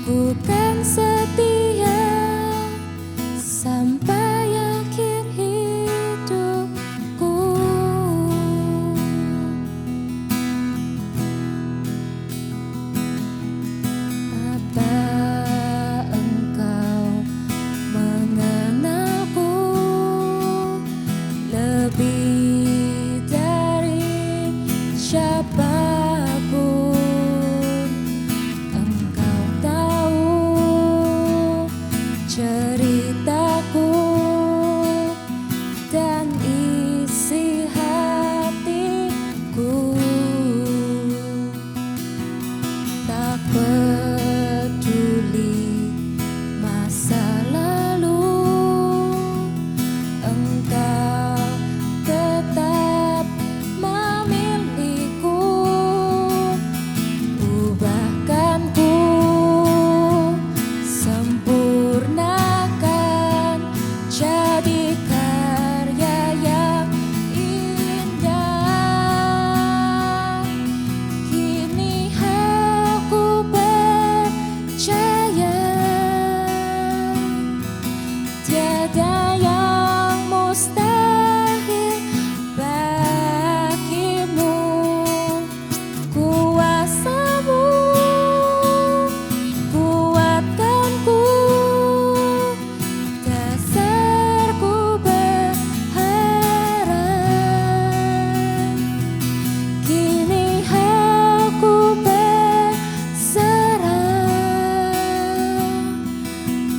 Ku kan setia sampai akhir hidupku. Apa engkau mengenalku lebih dari siapapun? Engkau tahu ceritaku dan isi hatiku. Tak peduli masa lalu, engkau tetap memiliku. Ubahkan ku, sempurnakan jadi karya yang indah. Kini aku percaya tiada yang mustahil bagimu. Kuasamu kuatkanku, dasarku berharap. Kini aku berserah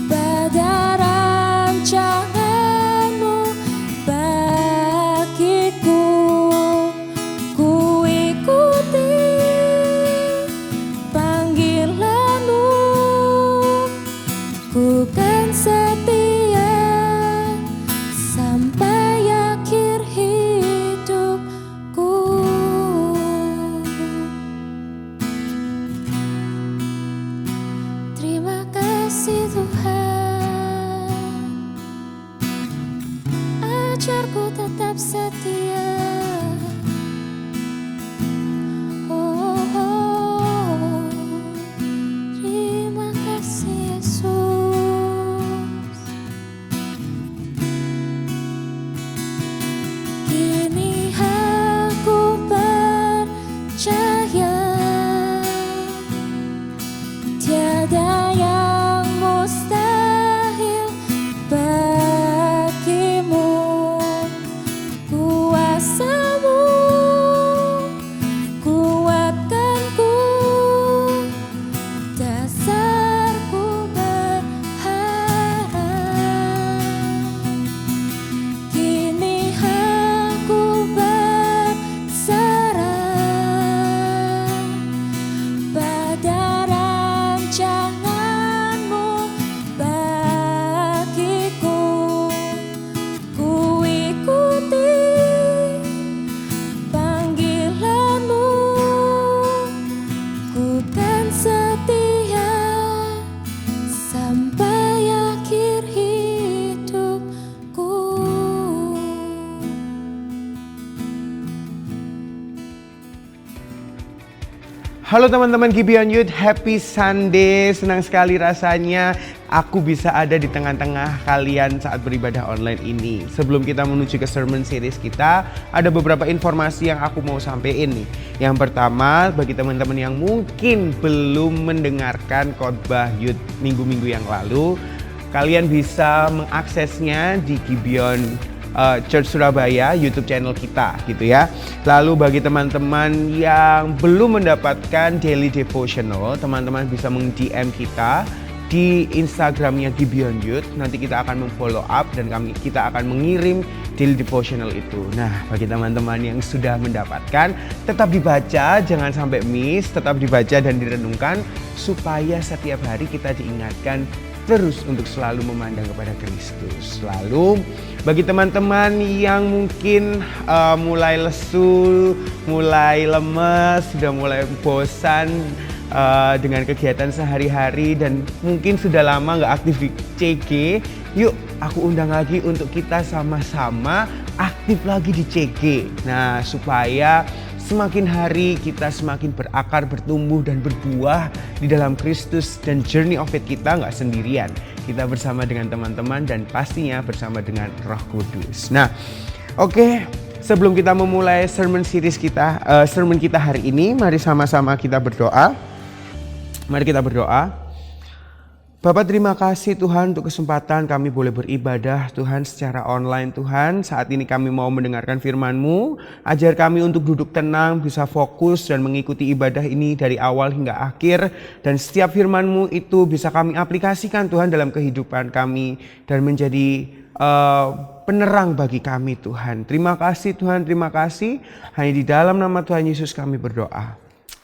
pada rancanganmu bagiku. Ku ikuti panggilanmu, ku kan setia sampai akhir hidupku. Terima kasih Tuhan, ajarku tetap setia. Oh, oh, terima kasih Yesus. Kini aku percaya tiada yang mustahil bagimu. Kuasamu kuatkanku, dasarku berharap. Kini aku berserah pada rancanganmu bagiku. Ku ikuti panggilanmu, ku kan setia sampai akhir hidupku. Halo teman-teman Gibeon Youth, happy Sunday. Senang sekali rasanya aku bisa ada di tengah-tengah kalian saat beribadah online ini. Sebelum kita menuju ke sermon series kita, ada beberapa informasi yang aku mau sampaikan nih. Yang pertama, bagi teman-teman yang mungkin belum mendengarkan khotbah Youth minggu-minggu yang lalu, kalian bisa mengaksesnya di Gibeon Church Surabaya YouTube channel kita gitu ya. Lalu bagi teman-teman yang belum mendapatkan daily devotional, teman-teman bisa meng-DM kita di Instagramnya Gibeon Youth. Nanti kita akan memfollow up dan kita akan mengirim daily devotional itu. Nah, bagi teman-teman yang sudah mendapatkan, tetap dibaca, jangan sampai miss, tetap dibaca dan direnungkan supaya setiap hari kita diingatkan terus untuk selalu memandang kepada Kristus. Lalu bagi teman-teman yang mungkin mulai lesu, mulai lemes, sudah mulai bosan dengan kegiatan sehari-hari dan mungkin sudah lama nggak aktif di CG, yuk aku undang lagi untuk kita sama-sama aktif lagi di CG. Nah, supaya semakin hari kita semakin berakar, bertumbuh dan berbuah di dalam Kristus, dan journey of faith kita nggak sendirian. Kita bersama dengan teman-teman dan pastinya bersama dengan Roh Kudus. Nah, oke, sebelum kita memulai sermon series kita, sermon kita hari ini, mari sama-sama kita berdoa. Mari kita berdoa. Bapak, terima kasih Tuhan untuk kesempatan kami boleh beribadah Tuhan secara online Tuhan. Saat ini kami mau mendengarkan firman-Mu. Ajar kami untuk duduk tenang, bisa fokus dan mengikuti ibadah ini dari awal hingga akhir. Dan setiap firman-Mu itu bisa kami aplikasikan Tuhan dalam kehidupan kami dan menjadi penerang bagi kami Tuhan. Terima kasih Tuhan, terima kasih. Hanya di dalam nama Tuhan Yesus kami berdoa.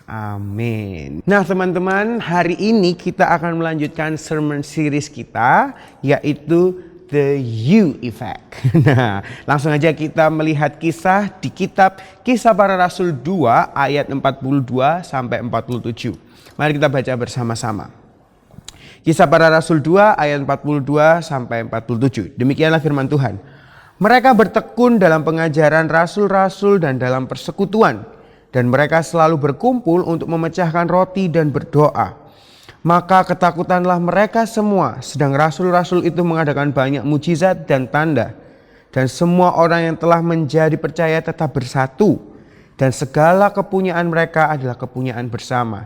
Amin. Nah teman-teman, hari ini kita akan melanjutkan sermon series kita, yaitu The You Effect. Nah, langsung aja kita melihat kisah di kitab Kisah Para Rasul 2 ayat 42 sampai 47. Mari kita baca bersama-sama. Kisah Para Rasul 2 ayat 42 sampai 47. Demikianlah firman Tuhan. Mereka bertekun dalam pengajaran rasul-rasul dan dalam persekutuan. Dan mereka selalu berkumpul untuk memecahkan roti dan berdoa. Maka ketakutanlah mereka semua, sedang rasul-rasul itu mengadakan banyak mujizat dan tanda. Dan semua orang yang telah menjadi percaya tetap bersatu. Dan segala kepunyaan mereka adalah kepunyaan bersama.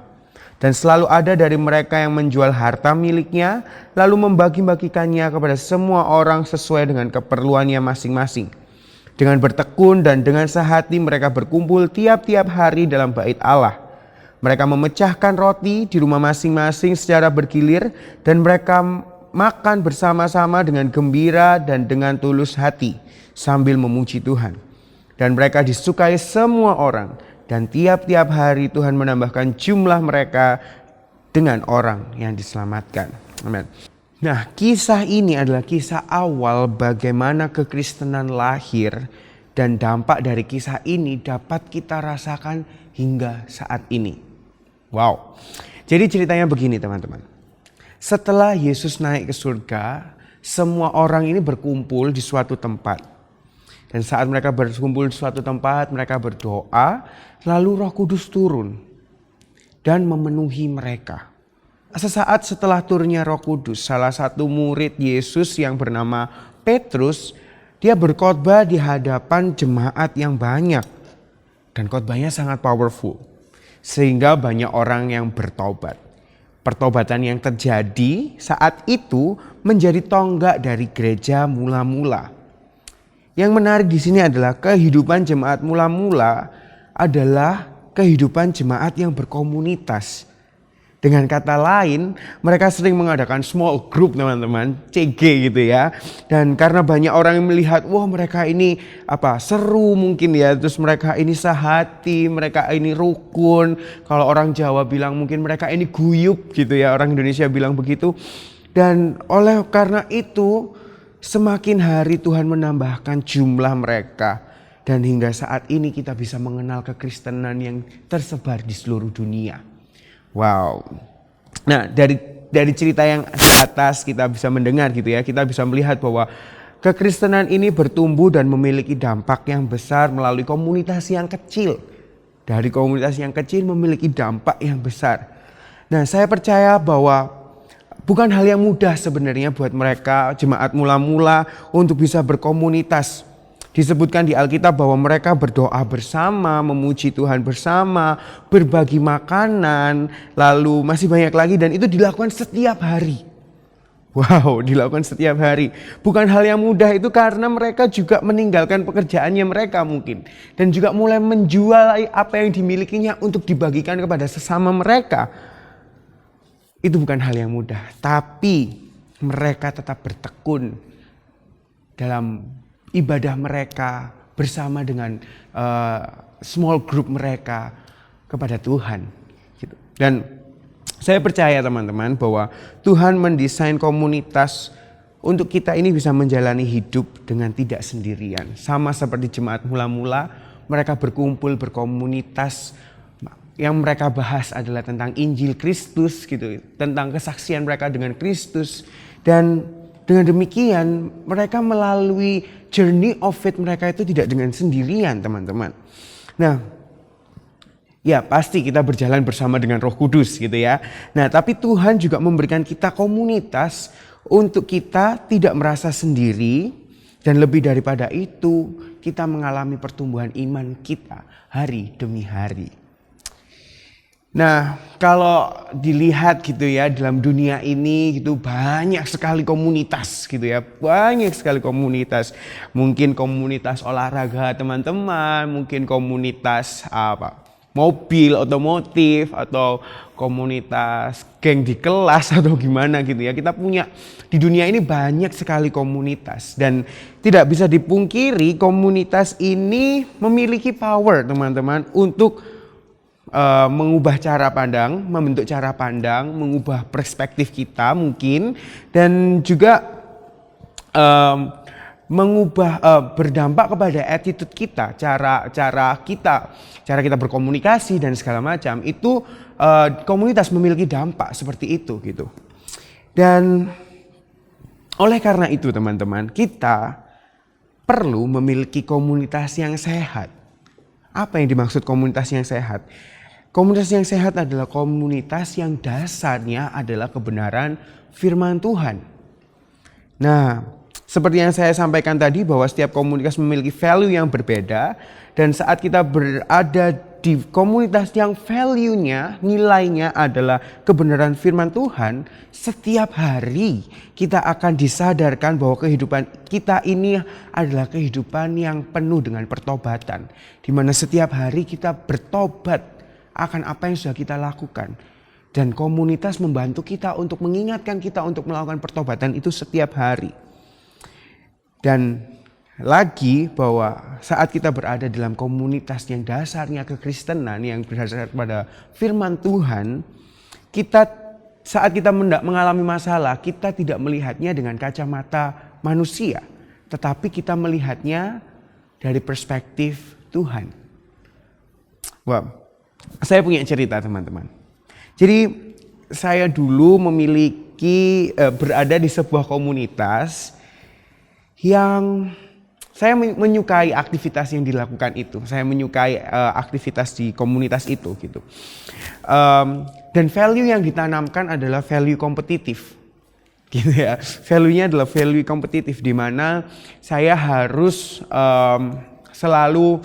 Dan selalu ada dari mereka yang menjual harta miliknya, lalu membagi-bagikannya kepada semua orang sesuai dengan keperluannya masing-masing. Dengan bertekun dan dengan sehati mereka berkumpul tiap-tiap hari dalam bait Allah. Mereka memecahkan roti di rumah masing-masing secara bergilir dan mereka makan bersama-sama dengan gembira dan dengan tulus hati sambil memuji Tuhan. Dan mereka disukai semua orang dan tiap-tiap hari Tuhan menambahkan jumlah mereka dengan orang yang diselamatkan. Amin. Nah, kisah ini adalah kisah awal bagaimana kekristenan lahir dan dampak dari kisah ini dapat kita rasakan hingga saat ini. Wow. Jadi ceritanya begini teman-teman. Setelah Yesus naik ke surga, semua orang ini berkumpul di suatu tempat. Dan saat mereka berkumpul di suatu tempat, mereka berdoa, lalu Roh Kudus turun dan memenuhi mereka. Sesaat setelah turunnya Roh Kudus, salah satu murid Yesus yang bernama Petrus, dia berkhotbah di hadapan jemaat yang banyak. Dan khotbahnya sangat powerful, sehingga banyak orang yang bertobat. Pertobatan yang terjadi saat itu menjadi tonggak dari gereja mula-mula. Yang menarik di sini adalah kehidupan jemaat mula-mula adalah kehidupan jemaat yang berkomunitas. Dengan kata lain, mereka sering mengadakan small group teman-teman, CG gitu ya. Dan karena banyak orang yang melihat, wah mereka ini seru mungkin ya. Terus mereka ini sehati, mereka ini rukun. Kalau orang Jawa bilang mungkin mereka ini guyup gitu ya. Orang Indonesia bilang begitu. Dan oleh karena itu, semakin hari Tuhan menambahkan jumlah mereka. Dan hingga saat ini kita bisa mengenal kekristenan yang tersebar di seluruh dunia. Wow. Nah, dari cerita yang di atas kita bisa mendengar gitu ya. Kita bisa melihat bahwa kekristenan ini bertumbuh dan memiliki dampak yang besar melalui komunitas yang kecil. Dari komunitas yang kecil memiliki dampak yang besar. Nah, saya percaya bahwa bukan hal yang mudah sebenarnya buat mereka jemaat mula-mula untuk bisa berkomunitas. Disebutkan di Alkitab bahwa mereka berdoa bersama, memuji Tuhan bersama, berbagi makanan, lalu masih banyak lagi dan itu dilakukan setiap hari. Wow, dilakukan setiap hari. Bukan hal yang mudah itu karena mereka juga meninggalkan pekerjaannya mereka mungkin. Dan juga mulai menjual apa yang dimilikinya untuk dibagikan kepada sesama mereka. Itu bukan hal yang mudah, tapi mereka tetap bertekun dalam ibadah mereka bersama dengan small group mereka kepada Tuhan. Gitu. Dan saya percaya teman-teman bahwa Tuhan mendesain komunitas untuk kita ini bisa menjalani hidup dengan tidak sendirian. Sama seperti jemaat mula-mula, mereka berkumpul berkomunitas. Yang mereka bahas adalah tentang Injil Kristus gitu, tentang kesaksian mereka dengan Kristus. Dan dengan demikian mereka melalui journey of faith mereka itu tidak dengan sendirian teman-teman. Nah, Ya pasti kita berjalan bersama dengan Roh Kudus gitu ya. Nah tapi Tuhan juga memberikan kita komunitas untuk kita tidak merasa sendiri. Dan lebih daripada itu kita mengalami pertumbuhan iman kita hari demi hari. Nah kalau dilihat gitu ya dalam dunia ini gitu banyak sekali komunitas gitu ya. Banyak sekali komunitas. Mungkin komunitas olahraga teman-teman, mungkin komunitas mobil, otomotif, atau komunitas geng di kelas atau gimana gitu ya. Kita punya di dunia ini banyak sekali komunitas dan tidak bisa dipungkiri komunitas ini memiliki power teman-teman untuk mengubah cara pandang, membentuk cara pandang, mengubah perspektif kita mungkin dan juga berdampak kepada attitude kita, cara kita berkomunikasi dan segala macam. Itu komunitas memiliki dampak seperti itu gitu. Dan oleh karena itu teman-teman, kita perlu memiliki komunitas yang sehat. Apa yang dimaksud komunitas yang sehat? Komunitas yang sehat adalah komunitas yang dasarnya adalah kebenaran firman Tuhan. Nah, seperti yang saya sampaikan tadi bahwa setiap komunitas memiliki value yang berbeda dan saat kita berada di komunitas yang value-nya, nilainya adalah kebenaran firman Tuhan, setiap hari kita akan disadarkan bahwa kehidupan kita ini adalah kehidupan yang penuh dengan pertobatan. Di mana setiap hari kita bertobat akan apa yang sudah kita lakukan. Dan komunitas membantu kita untuk mengingatkan kita untuk melakukan pertobatan itu setiap hari. Dan lagi bahwa saat kita berada dalam komunitas yang dasarnya kekristenan yang berdasarkan pada firman Tuhan, saat kita mengalami masalah, kita tidak melihatnya dengan kacamata manusia, tetapi kita melihatnya dari perspektif Tuhan. Wow, saya punya cerita teman-teman. Jadi saya dulu berada di sebuah komunitas yang saya menyukai aktivitas yang dilakukan itu. Saya menyukai aktivitas di komunitas itu gitu. Dan value yang ditanamkan adalah value kompetitif. Gitu ya. Value-nya adalah value kompetitif di mana saya harus selalu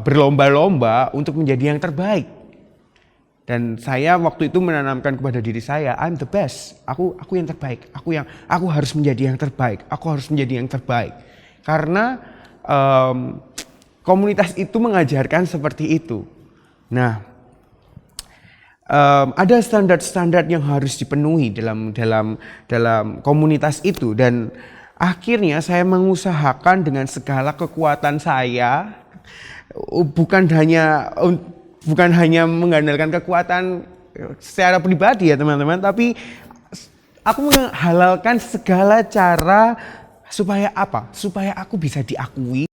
berlomba-lomba untuk menjadi yang terbaik. Dan saya waktu itu menanamkan kepada diri saya, I'm the best. Aku yang terbaik. Aku harus menjadi yang terbaik. Aku harus menjadi yang terbaik. Karena komunitas itu mengajarkan seperti itu. Nah, ada standar-standar yang harus dipenuhi dalam komunitas itu dan akhirnya saya mengusahakan dengan segala kekuatan saya, bukan hanya mengandalkan kekuatan secara pribadi ya teman-teman, tapi aku menghalalkan segala cara supaya apa? Supaya aku bisa diakui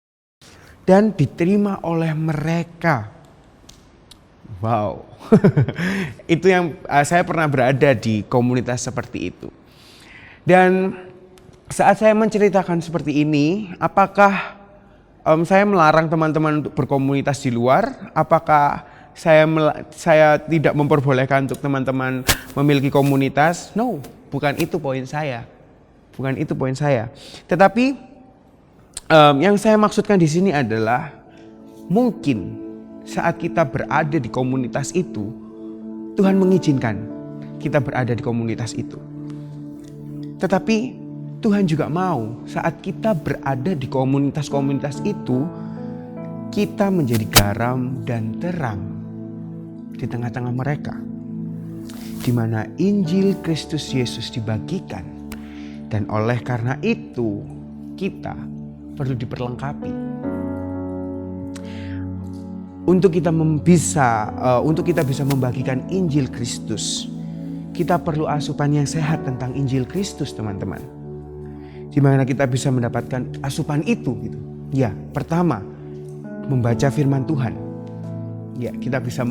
dan diterima oleh mereka. Wow, itu yang saya pernah berada di komunitas seperti itu. Dan saat saya menceritakan seperti ini, apakah saya melarang teman-teman untuk berkomunitas di luar? Apakah saya tidak memperbolehkan untuk teman-teman memiliki komunitas? No, bukan itu poin saya. Bukan itu poin saya. Tetapi yang saya maksudkan di sini adalah mungkin saat kita berada di komunitas itu, Tuhan mengizinkan kita berada di komunitas itu. Tetapi Tuhan juga mau saat kita berada di komunitas-komunitas itu, kita menjadi garam dan terang di tengah-tengah mereka. Di mana Injil Kristus Yesus dibagikan. Dan oleh karena itu, kita perlu diperlengkapi. Untuk kita bisa membagikan Injil Kristus, kita perlu asupan yang sehat tentang Injil Kristus, teman-teman. Di mana kita bisa mendapatkan asupan itu gitu. Ya, pertama, membaca firman Tuhan. Ya, kita bisa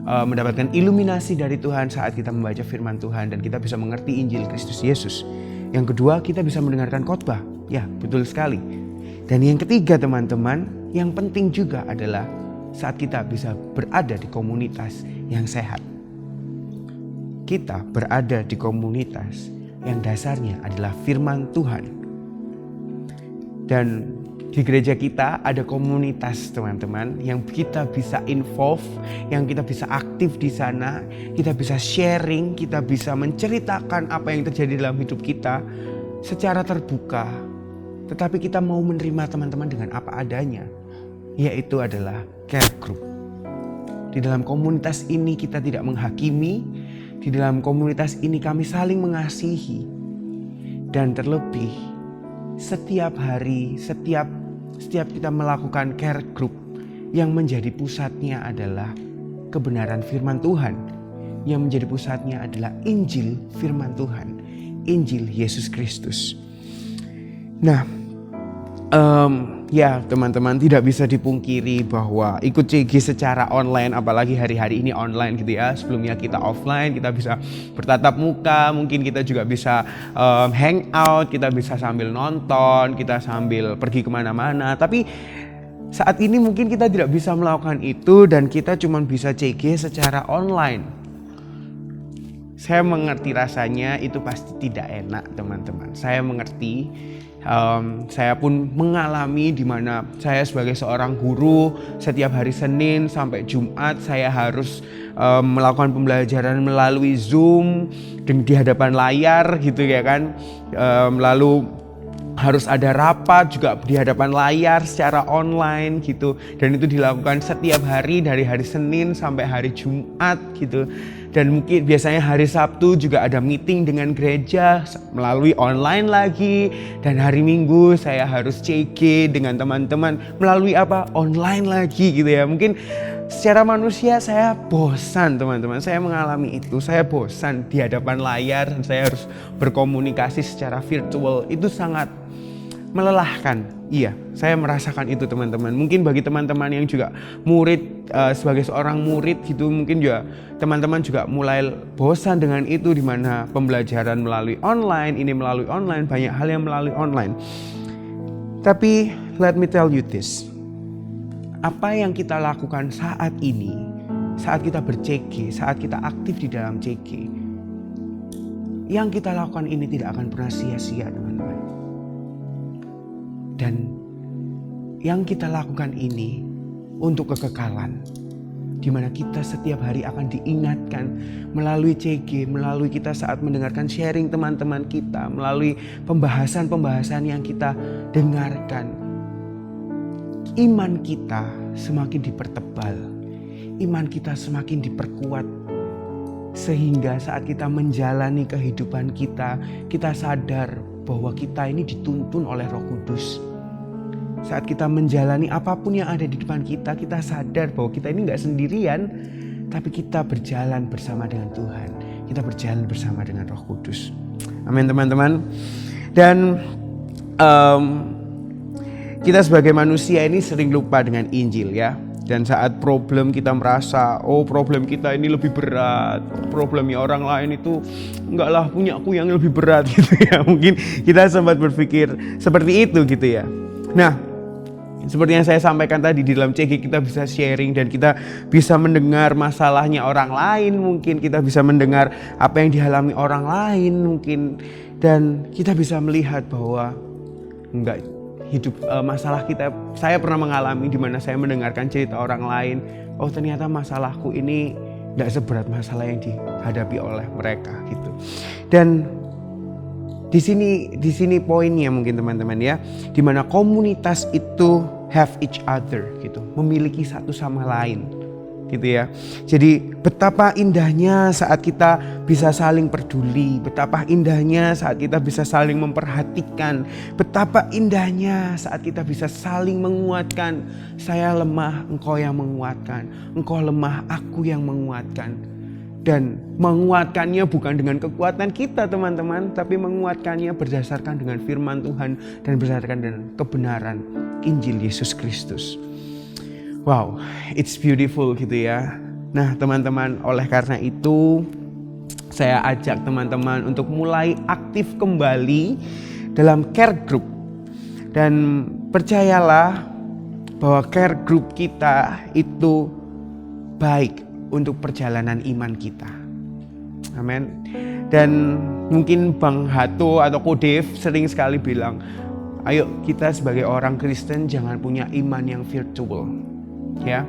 mendapatkan iluminasi dari Tuhan saat kita membaca firman Tuhan dan kita bisa mengerti Injil Kristus Yesus. Yang kedua, kita bisa mendengarkan khotbah. Ya, betul sekali. Dan yang ketiga, teman-teman, yang penting juga adalah saat kita bisa berada di komunitas yang sehat. Kita berada di komunitas yang dasarnya adalah firman Tuhan. Dan di gereja kita ada komunitas teman-teman yang kita bisa involve, yang kita bisa aktif di sana, kita bisa sharing, kita bisa menceritakan apa yang terjadi dalam hidup kita secara terbuka. Tetapi kita mau menerima teman-teman dengan apa adanya, yaitu adalah care group. Di dalam komunitas ini kita tidak menghakimi, di dalam komunitas ini kami saling mengasihi. Dan terlebih setiap hari, setiap kita melakukan care group, yang menjadi pusatnya adalah kebenaran firman Tuhan. Yang menjadi pusatnya adalah Injil firman Tuhan, Injil Yesus Kristus. Nah, ya teman-teman, tidak bisa dipungkiri bahwa ikut CG secara online, apalagi hari-hari ini online gitu ya. Sebelumnya kita offline, kita bisa bertatap muka, mungkin kita juga bisa hangout, kita bisa sambil nonton, kita sambil pergi kemana-mana. Tapi saat ini mungkin kita tidak bisa melakukan itu dan kita cuma bisa CG secara online. Saya mengerti rasanya itu pasti tidak enak teman-teman. Saya mengerti. Saya pun mengalami di mana saya sebagai seorang guru setiap hari Senin sampai Jumat saya harus melakukan pembelajaran melalui Zoom di hadapan layar gitu ya kan. Lalu harus ada rapat juga di hadapan layar secara online gitu, dan itu dilakukan setiap hari dari hari Senin sampai hari Jumat gitu. Dan mungkin biasanya hari Sabtu juga ada meeting dengan gereja melalui online lagi. Dan hari Minggu saya harus CG dengan teman-teman melalui online lagi gitu ya. Mungkin secara manusia saya bosan teman-teman. Saya mengalami itu. Saya bosan di hadapan layar dan saya harus berkomunikasi secara virtual. Itu sangat melelahkan. Iya, saya merasakan itu teman-teman. Mungkin bagi teman-teman yang juga murid, sebagai seorang murid gitu, mungkin juga teman-teman juga mulai bosan dengan itu, di mana pembelajaran melalui online, ini melalui online, banyak hal yang melalui online. Tapi let me tell you this. Apa yang kita lakukan saat ini, saat kita ber-CG, saat kita aktif di dalam CG, yang kita lakukan ini tidak akan pernah sia-sia teman-teman. Dan yang kita lakukan ini untuk kekekalan, di mana kita setiap hari akan diingatkan melalui CG, melalui kita saat mendengarkan sharing teman-teman kita, melalui pembahasan-pembahasan yang kita dengarkan. Iman kita semakin dipertebal, iman kita semakin diperkuat, sehingga saat kita menjalani kehidupan kita, kita sadar bahwa kita ini dituntun oleh Roh Kudus. Saat kita menjalani apapun yang ada di depan kita, kita sadar bahwa kita ini gak sendirian, tapi kita berjalan bersama dengan Tuhan. Kita berjalan bersama dengan Roh Kudus. Amin teman-teman. Dan kita sebagai manusia ini sering lupa dengan Injil ya. Dan saat problem kita merasa, problem kita ini lebih berat, problemnya orang lain itu enggak lah, punya aku yang lebih berat gitu ya. Mungkin kita sempat berpikir seperti itu gitu ya. Nah, seperti yang saya sampaikan tadi, di dalam CG kita bisa sharing dan kita bisa mendengar masalahnya orang lain, mungkin kita bisa mendengar apa yang dialami orang lain mungkin, dan kita bisa melihat bahwa enggak hidup masalah kita. Saya pernah mengalami di mana saya mendengarkan cerita orang lain, ternyata masalahku ini enggak seberat masalah yang dihadapi oleh mereka gitu. Dan di sini poinnya mungkin teman-teman ya, di mana komunitas itu have each other gitu, memiliki satu sama lain gitu ya. Jadi betapa indahnya saat kita bisa saling peduli, betapa indahnya saat kita bisa saling memperhatikan, betapa indahnya saat kita bisa saling menguatkan. Saya lemah, engkau yang menguatkan, engkau lemah, aku yang menguatkan. Dan menguatkannya bukan dengan kekuatan kita teman-teman, tapi menguatkannya berdasarkan dengan firman Tuhan dan berdasarkan dengan kebenaran Injil Yesus Kristus. Wow, it's beautiful gitu ya. Nah teman-teman, oleh karena itu saya ajak teman-teman untuk mulai aktif kembali dalam care group. Dan percayalah bahwa care group kita itu baik untuk perjalanan iman kita. Amin. Dan mungkin Bang Hato atau Kodev sering sekali bilang, ayo kita sebagai orang Kristen jangan punya iman yang virtual. Ya,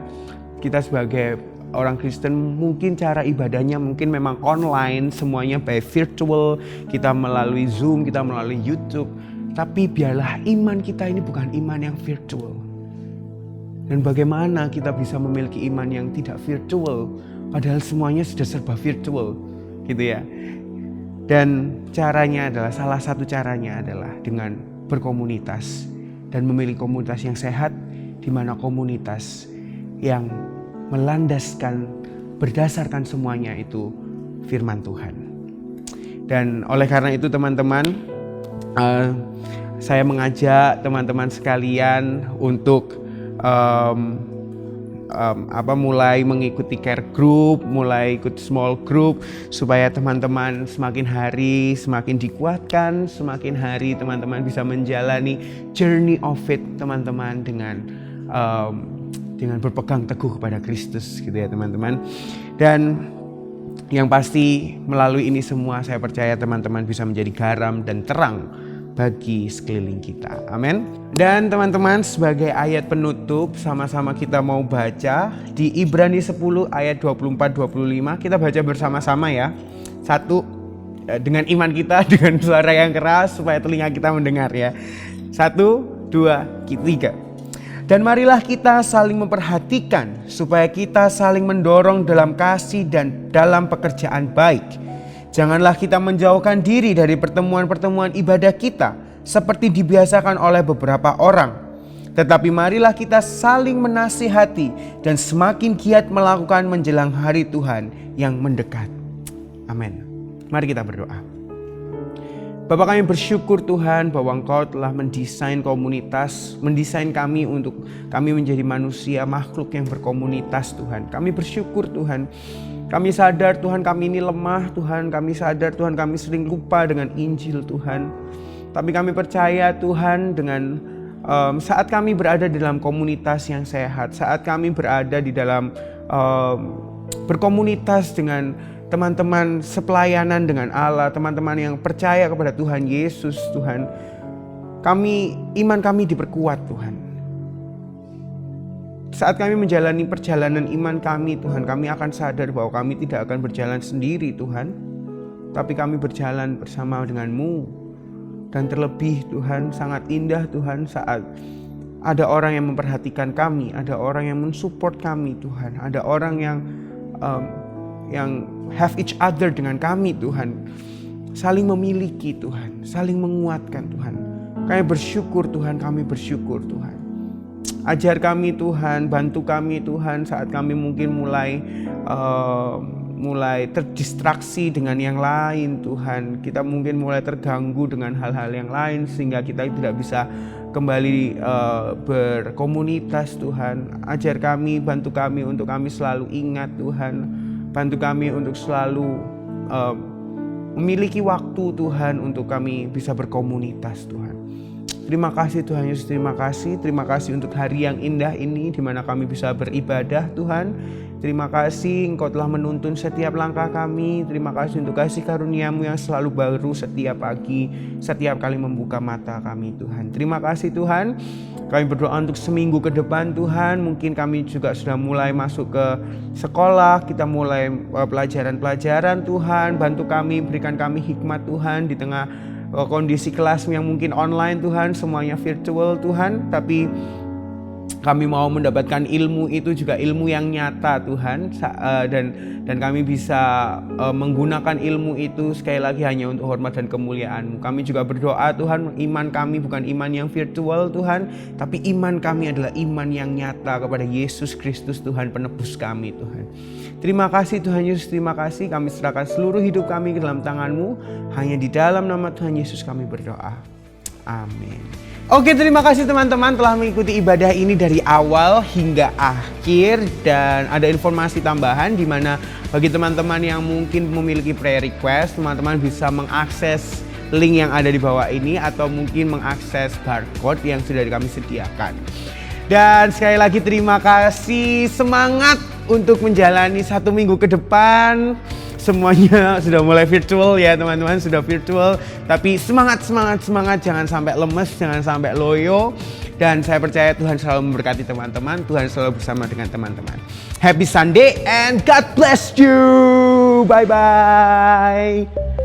kita sebagai orang Kristen mungkin cara ibadahnya mungkin memang online, semuanya by virtual, kita melalui Zoom, kita melalui YouTube. Tapi biarlah iman kita ini bukan iman yang virtual. Dan bagaimana kita bisa memiliki iman yang tidak virtual, padahal semuanya sudah serba virtual, gitu ya. Dan caranya adalah, salah satu caranya adalah dengan berkomunitas dan memilih komunitas yang sehat, di mana komunitas yang melandaskan berdasarkan semuanya itu firman Tuhan. Dan oleh karena itu teman-teman, saya mengajak teman-teman sekalian untuk mulai mengikuti care group, mulai ikut small group, supaya teman-teman semakin hari semakin dikuatkan, semakin hari teman-teman bisa menjalani journey of faith teman-teman dengan berpegang teguh kepada Kristus, gitu ya teman-teman. Dan yang pasti melalui ini semua saya percaya teman-teman bisa menjadi garam dan terang bagi sekeliling kita. Amin. Dan teman-teman, sebagai ayat penutup sama-sama kita mau baca di Ibrani 10 ayat 24-25. Kita baca bersama-sama ya. Satu, dengan iman kita, dengan suara yang keras supaya telinga kita mendengar ya. 1, 2, 3. Dan marilah kita saling memperhatikan supaya kita saling mendorong dalam kasih dan dalam pekerjaan baik. Janganlah kita menjauhkan diri dari pertemuan-pertemuan ibadah kita seperti dibiasakan oleh beberapa orang. Tetapi marilah kita saling menasihati dan semakin giat melakukan menjelang hari Tuhan yang mendekat. Amin. Mari kita berdoa. Bapa, kami bersyukur Tuhan bahwa Engkau telah mendesain komunitas, mendesain kami untuk kami menjadi manusia, makhluk yang berkomunitas Tuhan. Kami bersyukur Tuhan. Kami sadar Tuhan kami ini lemah Tuhan. Kami sadar Tuhan kami sering lupa dengan Injil Tuhan. Tapi kami percaya Tuhan dengan saat kami berada dalam komunitas yang sehat, saat kami berada di dalam berkomunitas dengan teman-teman sepelayanan dengan Allah, teman-teman yang percaya kepada Tuhan Yesus, Tuhan, iman kami diperkuat Tuhan. Saat kami menjalani perjalanan iman kami Tuhan, kami akan sadar bahwa kami tidak akan berjalan sendiri Tuhan, tapi kami berjalan bersama dengan-Mu. Dan terlebih Tuhan, sangat indah Tuhan saat ada orang yang memperhatikan kami, ada orang yang mensupport kami Tuhan, ada orang yang have each other dengan kami Tuhan, saling memiliki Tuhan, saling menguatkan Tuhan. Kami bersyukur Tuhan, kami bersyukur Tuhan. Ajar kami Tuhan, bantu kami Tuhan saat kami mungkin mulai terdistraksi dengan yang lain Tuhan. Kita mungkin mulai terganggu dengan hal-hal yang lain sehingga kita tidak bisa kembali berkomunitas Tuhan. Ajar kami, bantu kami untuk kami selalu ingat Tuhan. Bantu kami untuk selalu memiliki waktu Tuhan untuk kami bisa berkomunitas Tuhan. Terima kasih Tuhan Yesus, terima kasih untuk hari yang indah ini di mana kami bisa beribadah Tuhan. Terima kasih Engkau telah menuntun setiap langkah kami. Terima kasih untuk kasih karunia-Mu yang selalu baru setiap pagi, setiap kali membuka mata kami Tuhan. Terima kasih Tuhan. Kami berdoa untuk seminggu ke depan Tuhan. Mungkin kami juga sudah mulai masuk ke sekolah. Kita mulai pelajaran-pelajaran Tuhan. Bantu kami, berikan kami hikmat Tuhan di tengah kondisi kelas yang mungkin online Tuhan. Semuanya virtual Tuhan. Tapi kami mau mendapatkan ilmu itu juga ilmu yang nyata Tuhan. Dan kami bisa menggunakan ilmu itu sekali lagi hanya untuk hormat dan kemuliaan-Mu. Kami juga berdoa Tuhan, iman kami bukan iman yang virtual Tuhan, tapi iman kami adalah iman yang nyata kepada Yesus Kristus Tuhan, penebus kami Tuhan. Terima kasih Tuhan Yesus, terima kasih. Kami serahkan seluruh hidup kami ke dalam tangan-Mu. Hanya di dalam nama Tuhan Yesus kami berdoa. Amin. Oke, terima kasih teman-teman telah mengikuti ibadah ini dari awal hingga akhir. Dan ada informasi tambahan di mana bagi teman-teman yang mungkin memiliki prayer request, teman-teman bisa mengakses link yang ada di bawah ini atau mungkin mengakses barcode yang sudah kami sediakan. Dan sekali lagi terima kasih, semangat untuk menjalani 1 minggu ke depan. Semuanya sudah mulai virtual ya teman-teman, sudah virtual. Tapi semangat, jangan sampai lemes, jangan sampai loyo. Dan saya percaya Tuhan selalu memberkati teman-teman, Tuhan selalu bersama dengan teman-teman. Happy Sunday and God bless you. Bye-bye.